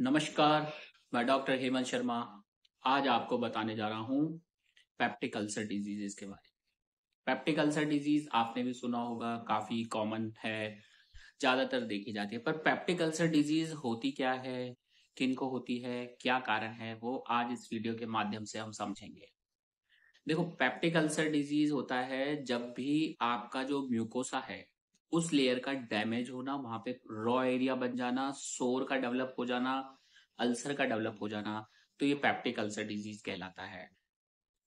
नमस्कार, मैं डॉक्टर हेमंत शर्मा। आज आपको बताने जा रहा हूँ पेप्टिक अल्सर डिजीजेस के बारे में। पेप्टिक अल्सर डिजीज आपने भी सुना होगा, काफी कॉमन है, ज्यादातर देखी जाती है। पर पेप्टिक अल्सर डिजीज होती क्या है, किनको होती है, क्या कारण है, वो आज इस वीडियो के माध्यम से हम समझेंगे। देखो, पेप्टिक अल्सर डिजीज होता है जब भी आपका जो म्यूकोसा है उस लेयर का डैमेज होना, वहां पे रॉ एरिया बन जाना, सोर का डेवलप हो जाना, अल्सर का डेवलप हो जाना, तो ये पेप्टिक अल्सर डिजीज कहलाता है।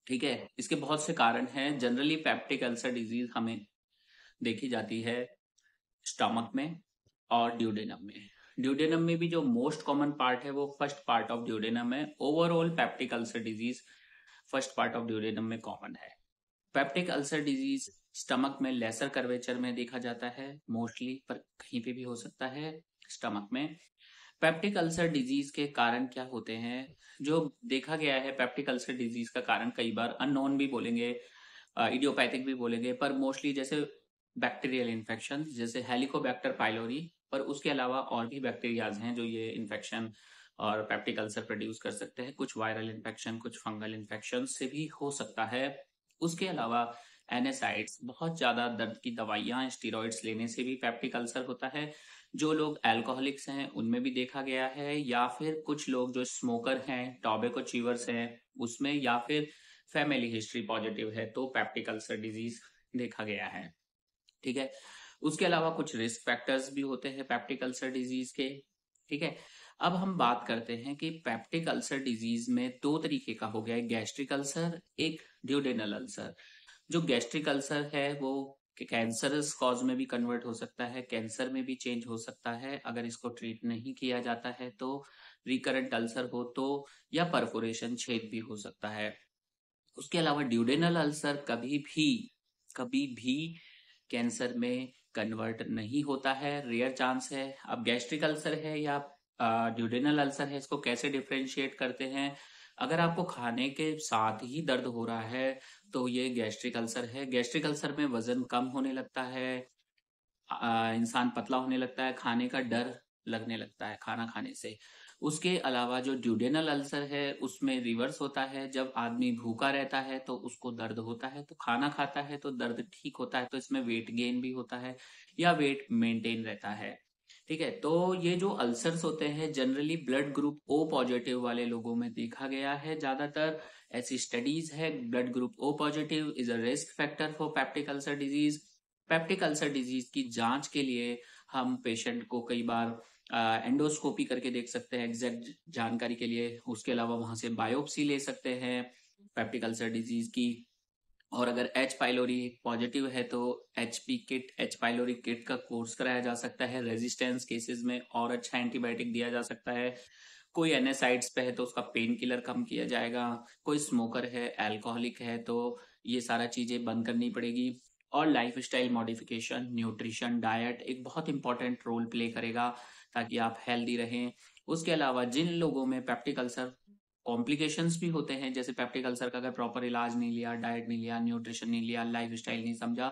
ठीक है, इसके बहुत से कारण हैं। जनरली पेप्टिक अल्सर डिजीज हमें देखी जाती है स्टमक में और ड्यूडेनम में। ड्यूडेनम में भी जो मोस्ट कॉमन पार्ट है वो फर्स्ट पार्ट ऑफ ड्यूडेनम है। Overall peptic ulcer disease first part of duodenum में कॉमन है। पेप्टिक अल्सर डिजीज स्टमक में लेसर कर्वेचर में देखा जाता है मोस्टली, पर कहीं पे भी हो सकता है स्टमक में। पेप्टिक अल्सर डिजीज के कारण क्या होते हैं, जो देखा गया है पेप्टिक अल्सर डिजीज का कारण कई बार अननोन भी बोलेंगे, इडियोपैथिक भी बोलेंगे, पर मोस्टली जैसे बैक्टीरियल इन्फेक्शन जैसे हेलिकोबैक्टर पाइलोरी, पर उसके अलावा और भी बैक्टीरियाज हैं जो ये इन्फेक्शन और पेप्टिक अल्सर प्रोड्यूस कर सकते हैं। कुछ वायरल इन्फेक्शन, कुछ फंगल इन्फेक्शन से भी हो सकता है। उसके अलावा एनेसाइड्स, बहुत ज्यादा दर्द की दवाइयां, स्टीरॉइड्स लेने से भी पेप्टिक अल्सर होता है। जो लोग अल्कोहलिक्स हैं उनमें भी देखा गया है, या फिर कुछ लोग जो स्मोकर हैं, टॉबैको च्यूअर्स हैं उसमें, या फिर फैमिली हिस्ट्री पॉजिटिव है तो पेप्टिक अल्सर डिजीज देखा गया है। ठीक है, उसके अलावा कुछ रिस्क फैक्टर्स भी होते हैं पेप्टिक अल्सर डिजीज के। ठीक है, अब हम बात करते हैं कि पेप्टिक अल्सर डिजीज में दो तरीके का हो गया है, गैस्ट्रिक अल्सर, एक ड्यूडेनल अल्सर। जो गैस्ट्रिक अल्सर है वो कैंसरस कॉज में भी कन्वर्ट हो सकता है, कैंसर में भी चेंज हो सकता है अगर इसको ट्रीट नहीं किया जाता है तो। रिकरेंट अल्सर हो तो, या परफोरेशन, छेद भी हो सकता है। उसके अलावा ड्यूडेनल अल्सर कभी भी कैंसर में कन्वर्ट नहीं होता है, रेयर चांस है। अब गैस्ट्रिक अल्सर है या ड्यूडेनल अल्सर है, इसको कैसे डिफरेंशिएट करते हैं। अगर आपको खाने के साथ ही दर्द हो रहा है तो ये गैस्ट्रिक अल्सर है। गैस्ट्रिक अल्सर में वजन कम होने लगता है, इंसान पतला होने लगता है, खाने का डर लगने लगता है खाना खाने से। उसके अलावा जो ड्यूडेनल अल्सर है उसमें रिवर्स होता है, जब आदमी भूखा रहता है तो उसको दर्द होता है, तो खाना खाता है तो दर्द ठीक होता है, तो इसमें वेट गेन भी होता है या वेट मेंटेन रहता है। ठीक है, तो ये जो अल्सर्स होते हैं generally blood group O positive वाले लोगों में देखा गया है ज्यादातर। ऐसी स्टडीज है, blood group O positive is a risk factor for peptic ulcer disease. Peptic ulcer disease की जांच के लिए हम पेशेंट को कई बार एंडोस्कोपी करके देख सकते हैं एग्जैक्ट जानकारी के लिए। उसके अलावा वहां से बायोप्सी ले सकते हैं पेप्टिक अल्सर डिजीज की। और अगर एच पाइलोरी पॉजिटिव है तो HP kit, H pylori kit का कोर्स कराया जा सकता है। रेजिस्टेंस केसेस में और अच्छा एंटीबायोटिक दिया जा सकता है। कोई एनएसाइड्स पे है तो उसका पेन किलर कम किया जाएगा। कोई स्मोकर है, अल्कोहलिक है तो ये सारा चीजें बंद करनी पड़ेगी। और life style modification, nutrition, diet एक बहुत इंपॉर्टेंट रोल प्ले करेगा ताकि आप हेल्दी रहें। उसके अलावा जिन लोगों में पेप्टिक अल्सर कॉम्प्लिकेशंस भी होते हैं, जैसे पेप्टिक अल्सर का अगर प्रॉपर इलाज नहीं लिया, डाइट नहीं लिया, न्यूट्रिशन नहीं लिया, लाइफ स्टाइल नहीं समझा,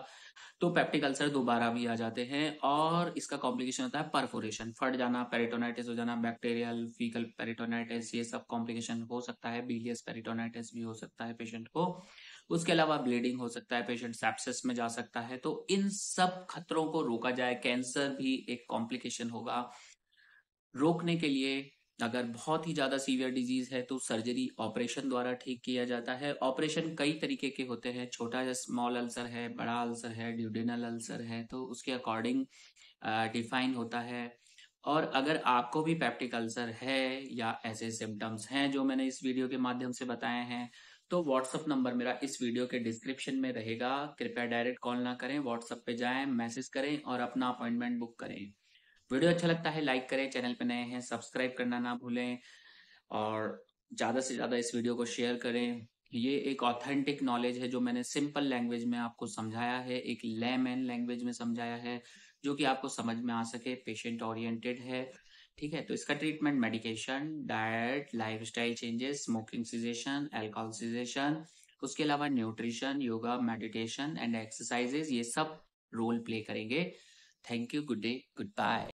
तो पेप्टिक अल्सर दोबारा भी आ जाते हैं। और इसका कॉम्प्लिकेशन होता है परफोरेशन, फट जाना, पेरिटोनाइटिस हो जाना, बैक्टीरियल फीकल पेरिटोनाइटिस, ये सब कॉम्प्लिकेशन हो सकता है। बिलियस पेरिटोनाइटिस भी हो सकता है पेशेंट को। उसके अलावा ब्लीडिंग हो सकता है, पेशेंट सेप्सिस में जा सकता है। तो इन सब खतरों को रोका जाए, कैंसर भी एक कॉम्प्लिकेशन होगा, रोकने के लिए अगर बहुत ही ज्यादा सीवियर डिजीज है तो सर्जरी, ऑपरेशन द्वारा ठीक किया जाता है। ऑपरेशन कई तरीके के होते हैं, छोटा या स्मॉल अल्सर है, बड़ा अल्सर है, ड्यूडेनल अल्सर है, तो उसके अकॉर्डिंग डिफाइन होता है। और अगर आपको भी पेप्टिक अल्सर है या ऐसे सिम्टम्स हैं जो मैंने इस वीडियो के माध्यम से बताए हैं, तो व्हाट्सअप नंबर मेरा इस वीडियो के डिस्क्रिप्शन में रहेगा। कृपया डायरेक्ट कॉल ना करें, व्हाट्सअप पे जाएं, मैसेज करें और अपना अपॉइंटमेंट बुक करें। वीडियो अच्छा लगता है लाइक करें, चैनल पे नए हैं सब्सक्राइब करना ना भूलें, और ज्यादा से ज्यादा इस वीडियो को शेयर करें। ये एक ऑथेंटिक नॉलेज है जो मैंने सिंपल लैंग्वेज में आपको समझाया है, एक लेमैन लैंग्वेज में समझाया है, जो कि आपको समझ में आ सके, पेशेंट ओरिएंटेड है। ठीक है, तो इसका treatment medication, diet, lifestyle changes, smoking cessation, alcohol cessation, उसके अलावा nutrition, yoga, meditation and exercises, ये सब रोल प्ले करेंगे। Thank you, good day, good bye.